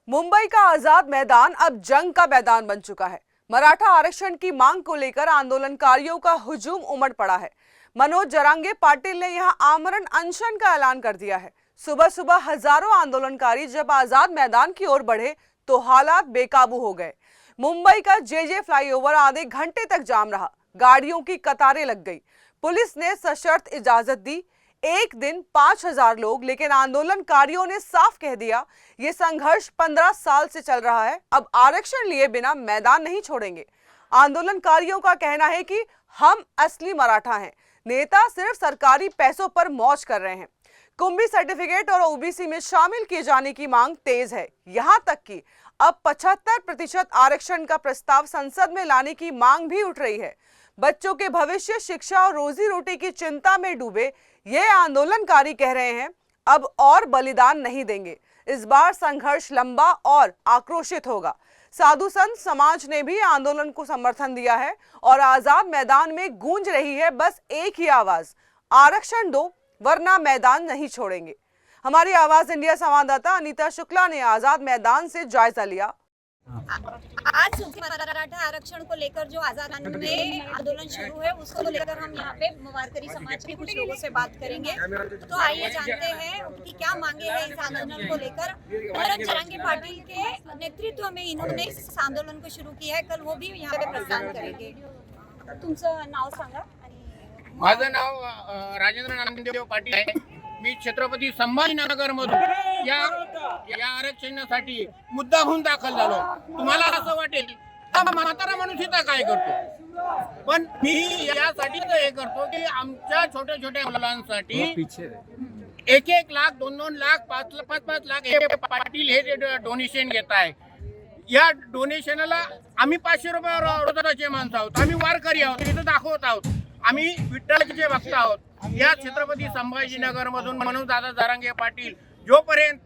मुंबई का आजाद मैदान अब जंग का मैदान बन चुका है। मराठा आरक्षण की मांग को लेकर आंदोलनकारियों का हुजूम उमड़ पड़ा है। मनोज जरांगे पाटिल ने यहां आमरण अनशन का ऐलान कर दिया है। सुबह सुबह हजारों आंदोलनकारी जब आजाद मैदान की ओर बढ़े तो हालात बेकाबू हो गए। मुंबई का जेजे फ्लाईओवर आधे घंटे तक जाम रहा। गाड़ियों की कतारें लग गई। पुलिस ने सशर्त इजाजत दी। एक दिन 5000 लोग, लेकिन आंदोलनकारियों ने साफ कह दिया ये संघर्ष 15 साल से चल रहा है, अब आरक्षण लिए बिना मैदान नहीं छोड़ेंगे। आंदोलनकारियों का कहना है कि हम असली मराठा हैं, नेता सिर्फ सरकारी पैसों पर मौज कर रहे हैं। कुंभी सर्टिफिकेट और ओबीसी में शामिल किए जाने की मांग तेज है। यहां तक कि अब 75% आरक्षण का प्रस्ताव संसद में लाने की मांग भी उठ रही है। बच्चों के भविष्य, शिक्षा और रोजी रोटी की चिंता में डूबे ये आंदोलनकारी कह रहे हैं अब और बलिदान नहीं देंगे। इस बार संघर्ष लंबा और आक्रोशित होगा। साधु संत समाज ने भी आंदोलन को समर्थन दिया है और आजाद मैदान में गूंज रही है बस एक ही आवाज, आरक्षण दो वरना मैदान नहीं छोड़ेंगे। हमारी आवाज इंडिया संवाददाता अनीता शुक्ला ने आजाद मैदान से जायजा लिया। आज मराठा आरक्षण को लेकर जो आजाद में आंदोलन शुरू है उसको लेकर हम यहाँ पे वारकरी समाज के कुछ लोगों से बात करेंगे। तो आइए जानते हैं उनकी क्या मांगे हैं इस आंदोलन को लेकर। मनोज जरांगे पाटिल के नेतृत्व में इन्होंने इस आंदोलन को शुरू किया है। कल वो भी यहाँ पे प्रस्थान करेंगे। तुमचं नाव सांगा। माझं नाव राजेंद्र नामदेव पाटील आहे। मी छत्रपती संभाजीनगर मधून या आरक्षणासाठी मुद्दा होऊन दाखल झालो। तुम्हाला असं वाटेल म्हातारा माणूस इथं काय करतो, पण मी यासाठी हे करतो की आमच्या छोट्या छोट्या मुलांसाठी 1-1 लाख 2-2 लाख 5-5 लाख हे पाटील हे डोनेशन घेत आहे। या डोनेशनला आम्ही 500 रुपये रोजाचे माणसं आहोत। आम्ही वारकरी आहोत, इथं दाखवत आहोत आम्ही विठ्ठलाचे भक्त आहोत। या छत्रपती संभाजीनगर मधून मनोज दादा जरांगे पाटील जोपर्यंत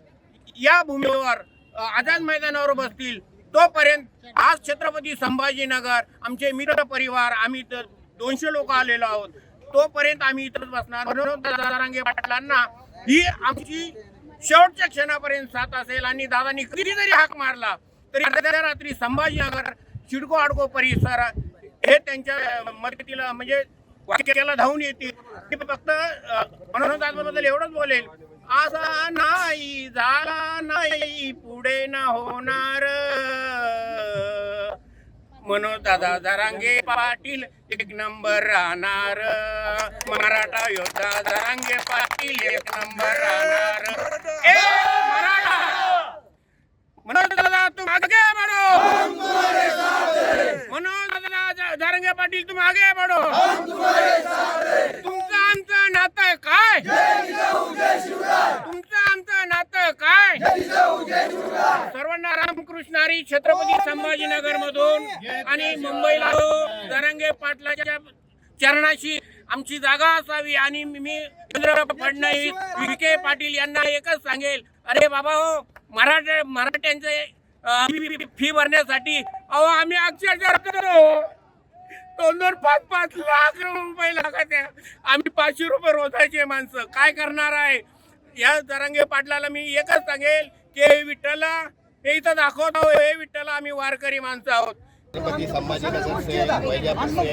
या भूमीवर आझाद मैदानावर बसतील तोपर्यंत आज छत्रपती संभाजीनगर आमचे मित्र परिवार आम्ही 200 लोक आलेलो आहोत, तोपर्यंत आम्ही इथंच बसणार। मनोज दादा जरांगे पाटलांना ही आमची शेवटच्या क्षणापर्यंत साथ असेल आणि दादांनी कितीतरी हाक मारला तरी अर्ध्या रात्री संभाजीनगर चिडको आडको परिसर हे त्यांच्या मदतीला म्हणजे वाक्याला धावून येतील। फक्त मनोज दादाबद्दल एवढंच बोलेल, असा नाही झाला नाही पुढे ना होणार। मनोज दादा जरांगे पाटील 1 नंबर राहणार। मराठा योद्धा जरांगे पाटील 1 नंबर राहणार। मराठा मनोज दादा तुम आगे बढ़ो, मनोज दादा जरांगे पाटील तुम आगे बढ़ो, तुमचं आमचं नातं काय, तुमचं आमचं नातं काय। सर्वांना रामकृष्ण हरी। छत्रपती संभाजीनगर मधून आणि मुंबईला जरांगे पाटलाच्या चरणाशी आमची जागा असावी आणि मी देवेंद्र फडणवीस विखे पाटील यांना एकच सांगेल, अरे बाबा हो मराठ्यांचे फी भरण्यासाठी अहो आम्ही अक्षरशः 2-2, 5-5 लाख रुपये लागत आहे। आम्ही 500 रुपये रोजाचे माणसं काय करणार आहे। या जरांगे पाटलाला मी एकच सांगेल की हे विठ्ठला हे इथं दाखवत आहोत, हे विठ्ठला आम्ही वारकरी माणसं आहोत। छत्रपति संभाजीनगर से वैजापुर से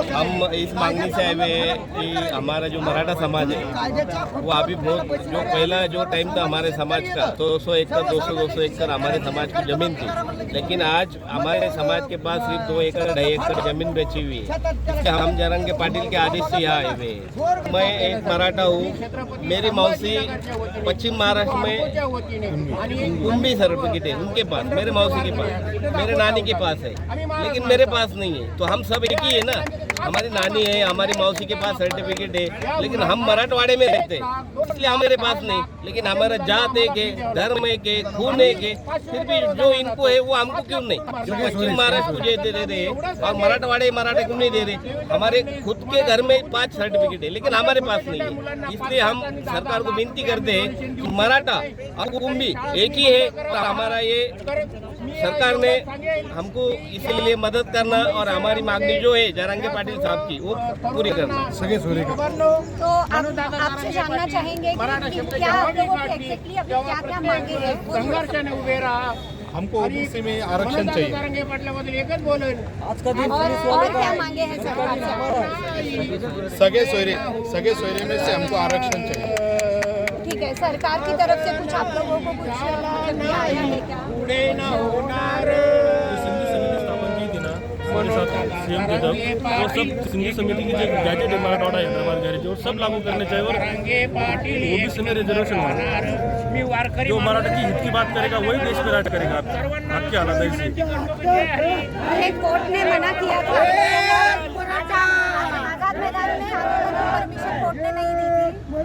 हम इस मांगनी से आए हुए कि हमारा जो मराठा समाज है वो अभी बहुत जो पहला जो टाइम था हमारे समाज का 200 एकड़ 200 एकड़ हमारे समाज की जमीन थी, लेकिन आज हमारे समाज के पास सिर्फ 2 एकड़ 2.5 एकड़ जमीन बेची हुई है। हम जरांगे पाटिल के आदेश से यहाँ आए हुए हैं। मैं एक मराठा हूँ। मेरी मौसी पश्चिम महाराष्ट्र में कुंभी सर्टिफिकेट है उनके पास, मेरे मौसी के पास, मेरे नानी के पास है, लेकिन मेरे पास नहीं है। तो हम सब एक ही है ना। हमारी नानी है, हमारी मौसी के पास सर्टिफिकेट है, लेकिन हम मराठवाड़े में रहते हैं इसलिए हमारे पास नहीं। लेकिन हमारा जात एक है, धर्म एक है, खून एक है, फिर भी जो इनको है वो हमको क्यों नहीं। जो पश्चिम महाराष्ट्र को दे रहे हैं और मराठवाड़े क्यों नहीं दे रहे। हमारे खुद के घर में 5 सर्टिफिकेट है लेकिन हमारे पास नहीं है। इसलिए हम सरकार को विनती करते हैं कि मराठा और कुंभी एक ही है। तो हमारा ये सरकार सरकार ने हमको इसलिए मदद करना और हमारी मांगनी जो है जरांगे पाटिल साहब की वो पूरी करना। तो आपसे जानना चाहेंगे कि क्या आप लोगों की एग्जैक्टली अभी क्या क्या मांगे हैं वो संघर्षाने उभे राहा। हमको ओबीसी में आरक्षण चाहिए। जरांगे पाटलाबद्दल एकच बोलेन। और क्या मांगे हैं सरकार से? सगे सोयरे में से हमको आरक्षण चाहिए। ठीक है, सरकार की तरफ से कुछ आप लोगों को कुछ मतलब आया है क्या? पुढे न होणार सिंधी समिति स्थापन की थी ना हमारे साथ सीएम के तब, वो सब सिंधी समिति की जो गैजेट है मराठवाड़ा हैदराबाद गैजेट वो सब लागू करने चाहिए और ओबीसी में रिजर्वेशन होना। जो मराठा की हित की बात करेगा वही देश में राज करेगा। आपकी हालत है इसी कोर्ट ने मना किया था, आजाद मैदान में आंदोलन की परमिशन कोर्ट ने नहीं दी थी, तो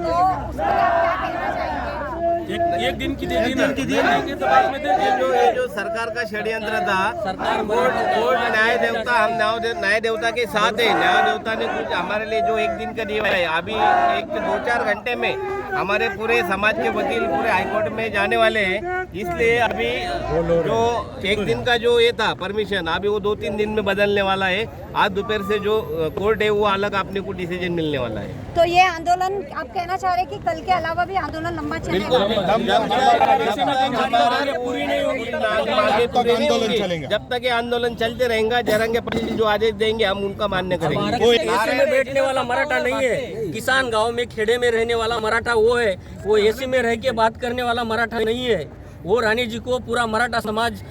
उसके लिए आप क्या कहना चाहेंगे? एक दिन की देगी ना देंगे तो बाद में देंगे। ये जो सरकार का षड्यंत्र था, कोर्ट न्याय देवता, हम न्याय देवता के साथ है। न्याय देवता ने कुछ हमारे लिए जो एक दिन का दिया है, अभी 1-2-4 घंटे में हमारे पूरे समाज के वकील पूरे हाईकोर्ट में जाने वाले हैं। इसलिए अभी जो एक दिन का जो ये था परमिशन, अभी वो 2-3 दिन में बदलने वाला है। आज दोपहर से जो कोर्ट है वो अलग अपने को डिसीजन मिलने वाला है। तो ये आंदोलन आप कहना चाह रहे हैं कि कल के अलावा भी आंदोलन लंबा चलेगा? पूरी नहीं होगी, आंदोलन चलेगा। जब तक ये आंदोलन चलते रहेगा, जरांगे पाटिल जो आदेश देंगे हम उनका मान्य करेंगे। वो एसी में बैठने वाला मराठा नहीं है। किसान गांव में खेड़े में रहने वाला मराठा वो है। वो एसी में रह के बात करने वाला मराठा नहीं है। वो रानी जी को पूरा मराठा समाज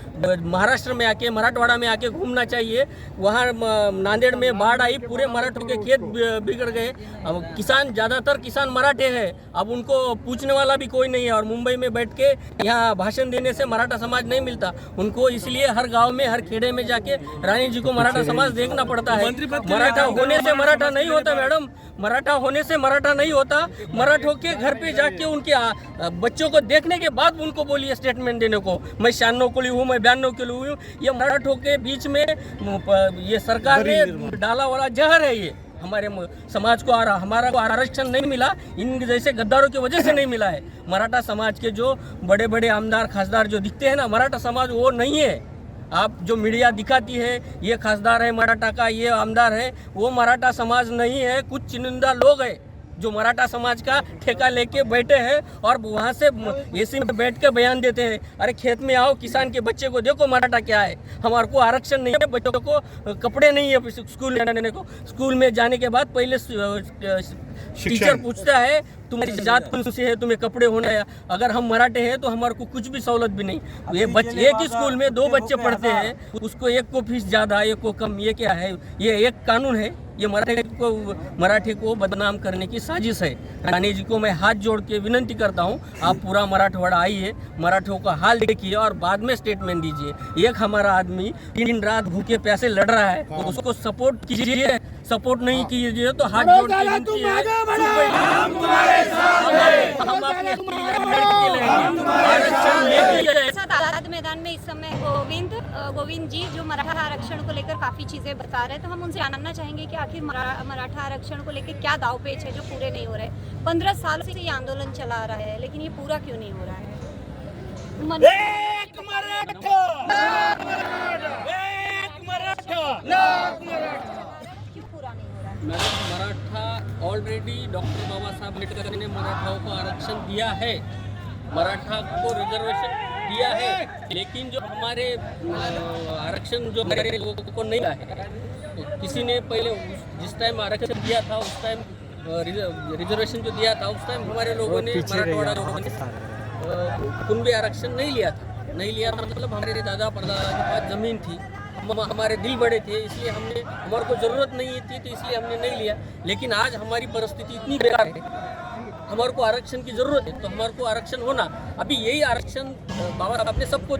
महाराष्ट्र में आके मराठवाड़ा में आके घूमना चाहिए। वहाँ नांदेड़ में बाढ़ आई, पूरे मराठों के खेत बिगड़ गए। अब किसान ज़्यादातर किसान मराठे हैं, अब उनको पूछने वाला भी कोई नहीं है। और मुंबई में बैठ के यहाँ भाषण देने से मराठा समाज नहीं मिलता उनको, इसलिए हर गांव में हर खेड़े में जाके रानी जी को मराठा समाज देखना पड़ता है। मराठा होने से मराठा नहीं होता मैडम, मराठा होने से मराठा नहीं होता। मराठों के घर पे जाके उनके बच्चों को देखने के बाद उनको बोलिए स्टेटमेंट देने को, मैं 96 के लिए हूँ, मैं 92 के लिए हूँ। ये मराठों के बीच में ये सरकार ने डाला वाला जहर है। ये हमारे समाज को हमारा को आरक्षण नहीं मिला, इन जैसे गद्दारों की वजह से नहीं मिला है। मराठा समाज के जो बड़े बड़े आमदार खासदार जो दिखते हैं ना, मराठा समाज वो नहीं है। आप जो मीडिया दिखाती है ये खासदार है मराठा का, ये आमदार है, वो मराठा समाज नहीं है। कुछ चुनिंदा लोग हैं जो मराठा समाज का ठेका लेके बैठे हैं और वहाँ से एसी में बैठ के बयान देते हैं। अरे खेत में आओ, किसान के बच्चे को देखो मराठा क्या है। हमारे को आरक्षण नहीं है, बच्चों को कपड़े नहीं है स्कूल जाने को। स्कूल में जाने के बाद पहले टीचर पूछता है तुम्हारी जात कौन सी है, तुम्हें कपड़े होना है। अगर हम मराठे हैं तो हमारे को कुछ भी सहूलत भी नहीं। ये बच्चे एक ही स्कूल में 2 बच्चे पढ़ते हैं, उसको एक को फीस ज़्यादा एक को कम, ये क्या है? ये एक कानून है। ये मराठी को बदनाम करने की साजिश है। रानी जी को मैं हाथ जोड़ के विनंती करता हूँ, आप पूरा मराठवाड़ा आइए, मराठों का हाल देखिए और बाद में स्टेटमेंट दीजिए। एक हमारा आदमी दिन रात भूखे प्यासे लड़ रहा है, तो उसको सपोर्ट कीजिए। सपोर्ट नहीं कीजिए तो हाथ जोड़ के विनती है, हम अपने आरक्षण लेके आजाद मैदान में इस समय गोविंद जी जो मराठा आरक्षण को लेकर काफी चीजें बता रहे हैं, तो हम उनसे जानना चाहेंगे कि आखिर मराठा आरक्षण को लेकर क्या दाव पेच है जो पूरे नहीं हो रहे। 15 साल से ये आंदोलन चला रहा है, लेकिन ये पूरा क्यों नहीं हो रहा है? क्यों पूरा नहीं हो रहा है? मैडम, मराठा ऑलरेडी डॉक्टर बाबा साहब अम्बेडकर ने मराठाओं को आरक्षण दिया है, मराठा को रिजर्वेशन दिया है, लेकिन जो हमारे आरक्षण जो हमारे लोगों को नहीं मिला है। तो किसी ने पहले जिस टाइम आरक्षण दिया था उस टाइम रिजर्वेशन जो दिया था उस टाइम हमारे लोगों ने मराठवाड़ा लोगों ने कुंबे आरक्षण नहीं लिया था। मतलब हमारे दादा परदादा के पास ज़मीन थी, हमारे दिल बड़े थे, इसलिए हमारे को ज़रूरत नहीं थी तो इसलिए हमने नहीं लिया। लेकिन आज हमारी परिस्थिति इतनी बेकार है, हमारे को आरक्षण की ज़रूरत है, तो हमारे को आरक्षण होना। अभी यही आरक्षण बाबा साहब ने सबको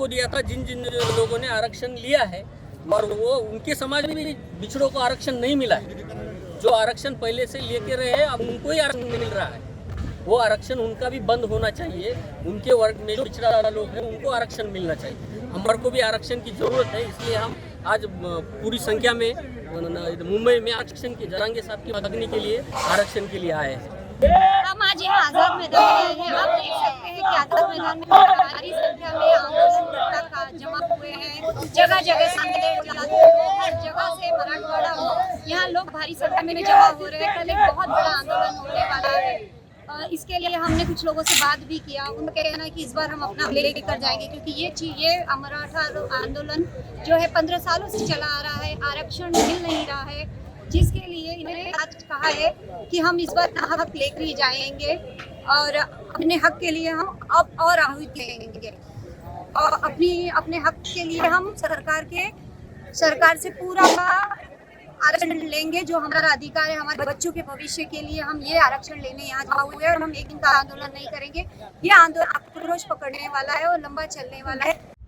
दिया था जिन जिन लोगों ने आरक्षण लिया है, और वो उनके समाज में भी बिछड़ों को आरक्षण नहीं मिला है। जो आरक्षण पहले से लेके रहे अब उनको ही आरक्षण नहीं मिल रहा है, वो आरक्षण उनका भी बंद होना चाहिए। उनके वर्ग में जो पिछड़ा लोग हैं उनको आरक्षण मिलना चाहिए। हमारे को भी आरक्षण की ज़रूरत है, इसलिए हम आज पूरी संख्या में मुंबई में आरक्षण की जरांगे साहब की मांगने के लिए आरक्षण के लिए आए हैं। हम आज यहाँ आजाद मैदान में आए हैं। आप देख सकते हैं कि आजाद मैदान में भारी संख्या में आंदोलनकर्ता जमा हुए हैं। जगह जगह हर जगह से मराठवाड़ा यहाँ लोग भारी संख्या में जमा हो रहे हैं। कल एक बहुत बड़ा आंदोलन होने वाला है। इसके लिए हमने कुछ लोगों से बात भी किया। उनका कहना है कि इस बार हम अपना लेकर जाएंगे, क्योंकि ये मराठा आंदोलन जो है 15 सालों से चला आ रहा है, आरक्षण मिल नहीं रहा है, जिसके लिए इन्होंने आज कहा है कि हम इस बार हक लेकर ही जाएंगे और अपने हक के लिए हम अब और आहुति देंगे और अपने हक के लिए हम सरकार से पूरा आरक्षण लेंगे। जो हमारा अधिकार है, हमारे बच्चों के भविष्य के लिए हम ये आरक्षण लेने यहाँ जमा हुए हैं और हम एक दिन का आंदोलन नहीं करेंगे। ये आंदोलन आक्रोश पकड़ने वाला है और लंबा चलने वाला है।